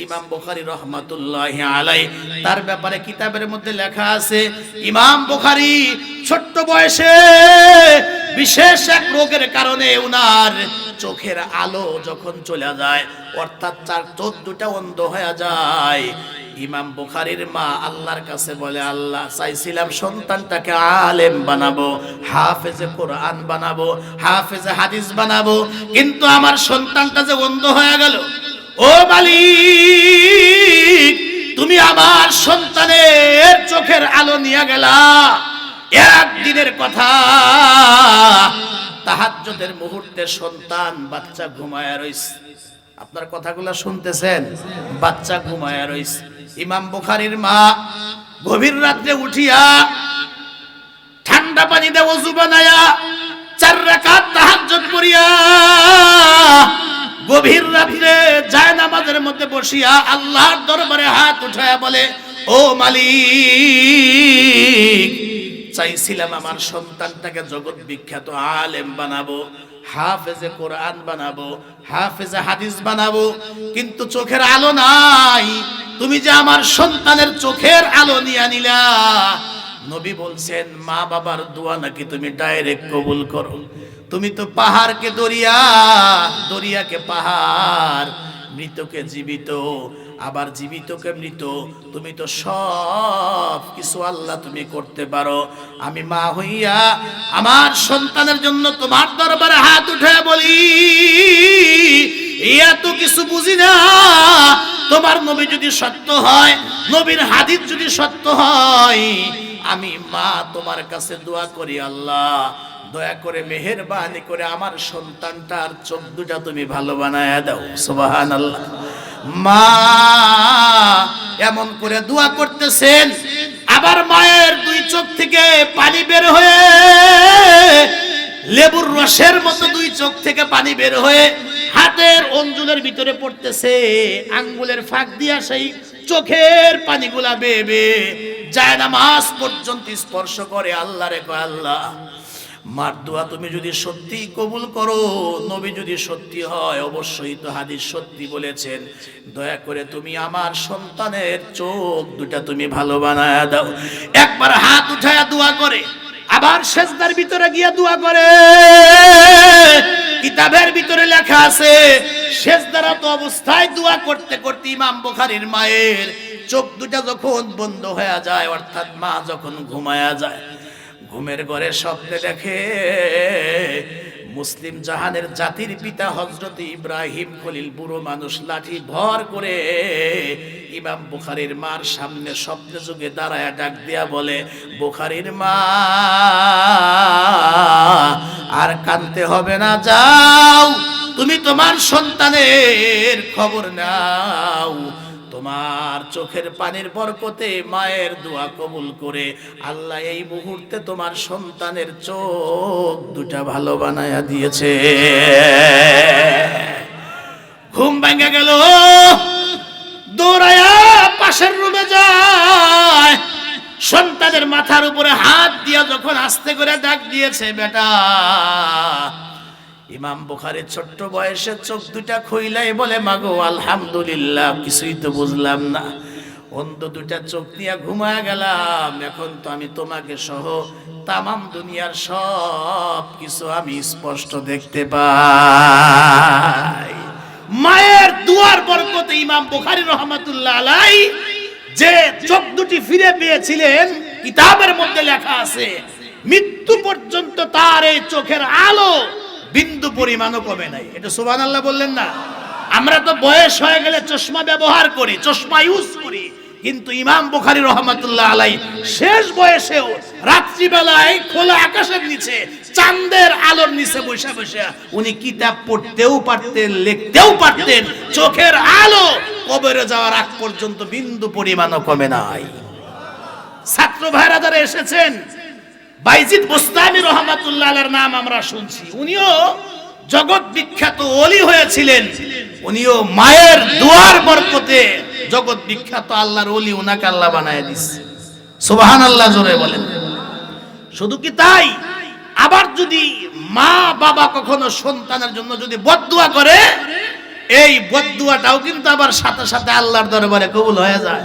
ইমাম বুখারী রহমাতুল্লাহি আলাইহি তার ব্যাপারে কিতাবের মধ্যে লেখা আছে, ইমাম বুখারী ছোট্ট বয়সে বিশেষ এক রোগের কারণে উনার চোখের আলো যখন চলে যায়, অর্থাৎ তার চোখ দুটো অন্ধ হয়ে যায়। ইমাম বুখারীর মা আল্লাহর কাছে বলে, আল্লাহ চাইছিলাম সন্তানটাকে আলেম বানাবো, হাফেজে কোরআন বানাবো, হাফেজে হাদিস বানাবো, কিন্তু আমার সন্তানটা যে অন্ধ হয়ে গেল। ও মালিক, তুমি আমার সন্তানের চোখের আলো নিয়ে গেলা। একদিনের কথা, তাহাজ্জুদের মুহূর্তে সন্তান বাচ্চা ঘুমায়া রইছে। আপনার কথাগুলো শুনতেছেন? বাচ্চা ঘুমায়া রইছে। ইমাম বুখারীর মা গভীর রাতে উঠিয়া ঠান্ডা পানি দিয়ে ওযু বানায়া 4 রাকাত তাহাজ্জুদ পড়িয়া গভীর রাতে জায়নামাজের মধ্যে বসিয়া আল্লাহর দরবারে হাত উঠায়া বলে, ও মালিক, চাইছিলাম আমার সন্তানটাকে জগৎ বিখ্যাত আলেম বানাবো, হাফেজে কোরআন বানাবো, হাফেজে হাদিস বানাবো, কিন্তু চোখের আলো নাই। তুমি যে আমার সন্তানের চোখের আলো নিয়ে নিলা। নবী বলছেন, মা বাবার দোয়া নাকি তুমি ডাইরেক্ট কবুল করো। তুমি তো পাহাড়কে দরিয়া, দরিয়াকে পাহাড়, মৃতকে জীবিত, আবার জীবিতকে মৃত, তুমি তো সব কিছু আল্লাহ তুমি করতে পারো। আমি মা হইয়া আমার সন্তানের জন্য তোমার দরবারে হাত উঠে বলি, এত কিছু বুঝি না। তোমার নবী যদি সত্য হয়, নবীর হাদিস যদি সত্য হয়, আমি মা তোমার কাছে দোয়া করি, আল্লাহ দয়া করে মেহেরবানি করে আমার সন্তানটার চোখ দুটা তুমি ভালো বানায়া দাও। সুবহানাল্লাহ। মা এমন করে দোয়া করতেছেন, আবার মায়ের 2 চোখ থেকে পানি বের হয়ে, লেবুর রসের মতো 2 চোখ থেকে পানি বের হয়ে হাতের অঞ্জুলের ভিতরে পড়তেছে। আঙ্গুলের ফাঁক দিয়া সেই চোখের পানিগুলা বেয়ে বেয়ে জায়নামাজ পর্যন্ত স্পর্শ করে। আল্লাহ রে কয়, আল্লাহ মার দোয়া তুমি যদি সত্যি কবুল করো, নবী যদি সত্যি হয়, অবশ্যই তো হাদিস সত্যি বলেছেন, দয়া করে তুমি আমার সন্তানের চোখ দুটা তুমি ভালো বানায়া দাও। একবার হাত উঠায়া দোয়া করে, আবার সেজদার ভিতরে গিয়া দোয়া করে। কিতাবের ভিতরে লেখা আছে, সেজদারত অবস্থায় দোয়া করতে করতে ইমাম বুখারীর মায়ের চোখ দুটা যখন বন্ধ হয়ে যায়, অর্থাৎ মা যখন ঘুমায়া যায়, ঘুমের ঘরে স্বপ্নে দেখে মুসলিম জাহানের জাতির পিতা হযরত ইব্রাহিম খলিল বুড়ো মানুষ লাঠি ভর করে ইমাম বুখারীর মার সামনে স্বপ্নে যুগে দাঁড়ায়া ডাক দিয়া বলে, বুখারীর মা, আর কাঁদতে হবে না, যাও তুমি তোমার সন্তানের খবর নাও। তোমার চোখের পানির বরকতে মায়ের দোয়া কবুল করে আল্লাহ এই মুহূর্তে তোমার সন্তানের চোখ দুটা ভালো বানায়া দিয়েছে। ঘুম ভেঙে গেল, দৌড়ায়া পাশের রুমে যায়, সন্তানের মাথার উপরে হাত দিয়া যখন আস্তে করে ডাক দিয়েছে, বেটা। ইমাম বুখারী ছোট্ট বয়সে চোখ দুটা খুইলাই বলে, মাগো আলহামদুলিল্লাহ, কিছুই তো বুঝলাম না, অন্ধ দুটা চোখ নিয়ে ঘুমায়া গেলাম, এখন তো আমি তোমাকে সহ তামাম দুনিয়ার সব কিছু আমি স্পষ্ট দেখতে পাই। মায়ের দুয়ার বরকতে ইমাম বুখারী রহমাতুল্লাহ আলাইহি যে চোখ দুটি ফিরে পেয়েছিলেন, কিতাবের মধ্যে লেখা আছে, মৃত্যু পর্যন্ত তার এই চোখের আলো বিন্দু পরিমাণও কমে নাই। এটা সুবহানাল্লাহ বললেন না? আমরা তো বয়স হয়ে গেলে চশমা ব্যবহার করি, চশমা ইউজ করি, কিন্তু ইমাম বুখারী রহমাতুল্লাহ আলাইহি শেষ বয়সেও রাত্রিবেলায় খোলা আকাশের নিচে চাঁদের আলোর নিচে বসে বসে উনি কিতাব পড়তেও পারতেন, লিখতেও পারতেন। চোখের আলো কবরে যাওয়ার আগ পর্যন্ত বিন্দু পরিমাণও কমে নাই। ছাত্র ভাইরা যারা এসেছেন, বাইজিদ বুস্তামি রহমাতুল্লাহ আলাইহির নাম আমরা শুনছি। উনিও জগৎ বিখ্যাত ওলি হয়েছিলেন। উনিও মায়ের দুয়ার বরকতে জগৎ বিখ্যাত আল্লাহর ওলি, উনাকে আল্লাহ বানায় দিয়েছে। সুবহানাল্লাহ জোরে বলেন। শুধু কি তাই, আবার যদি মা বাবা কখনো সন্তানের জন্য যদি বদদুয়া করে, এই বদদুয়াটাও কিন্তু আবার সাথে সাথে আল্লাহর দরবারে কবুল হয়ে যায়।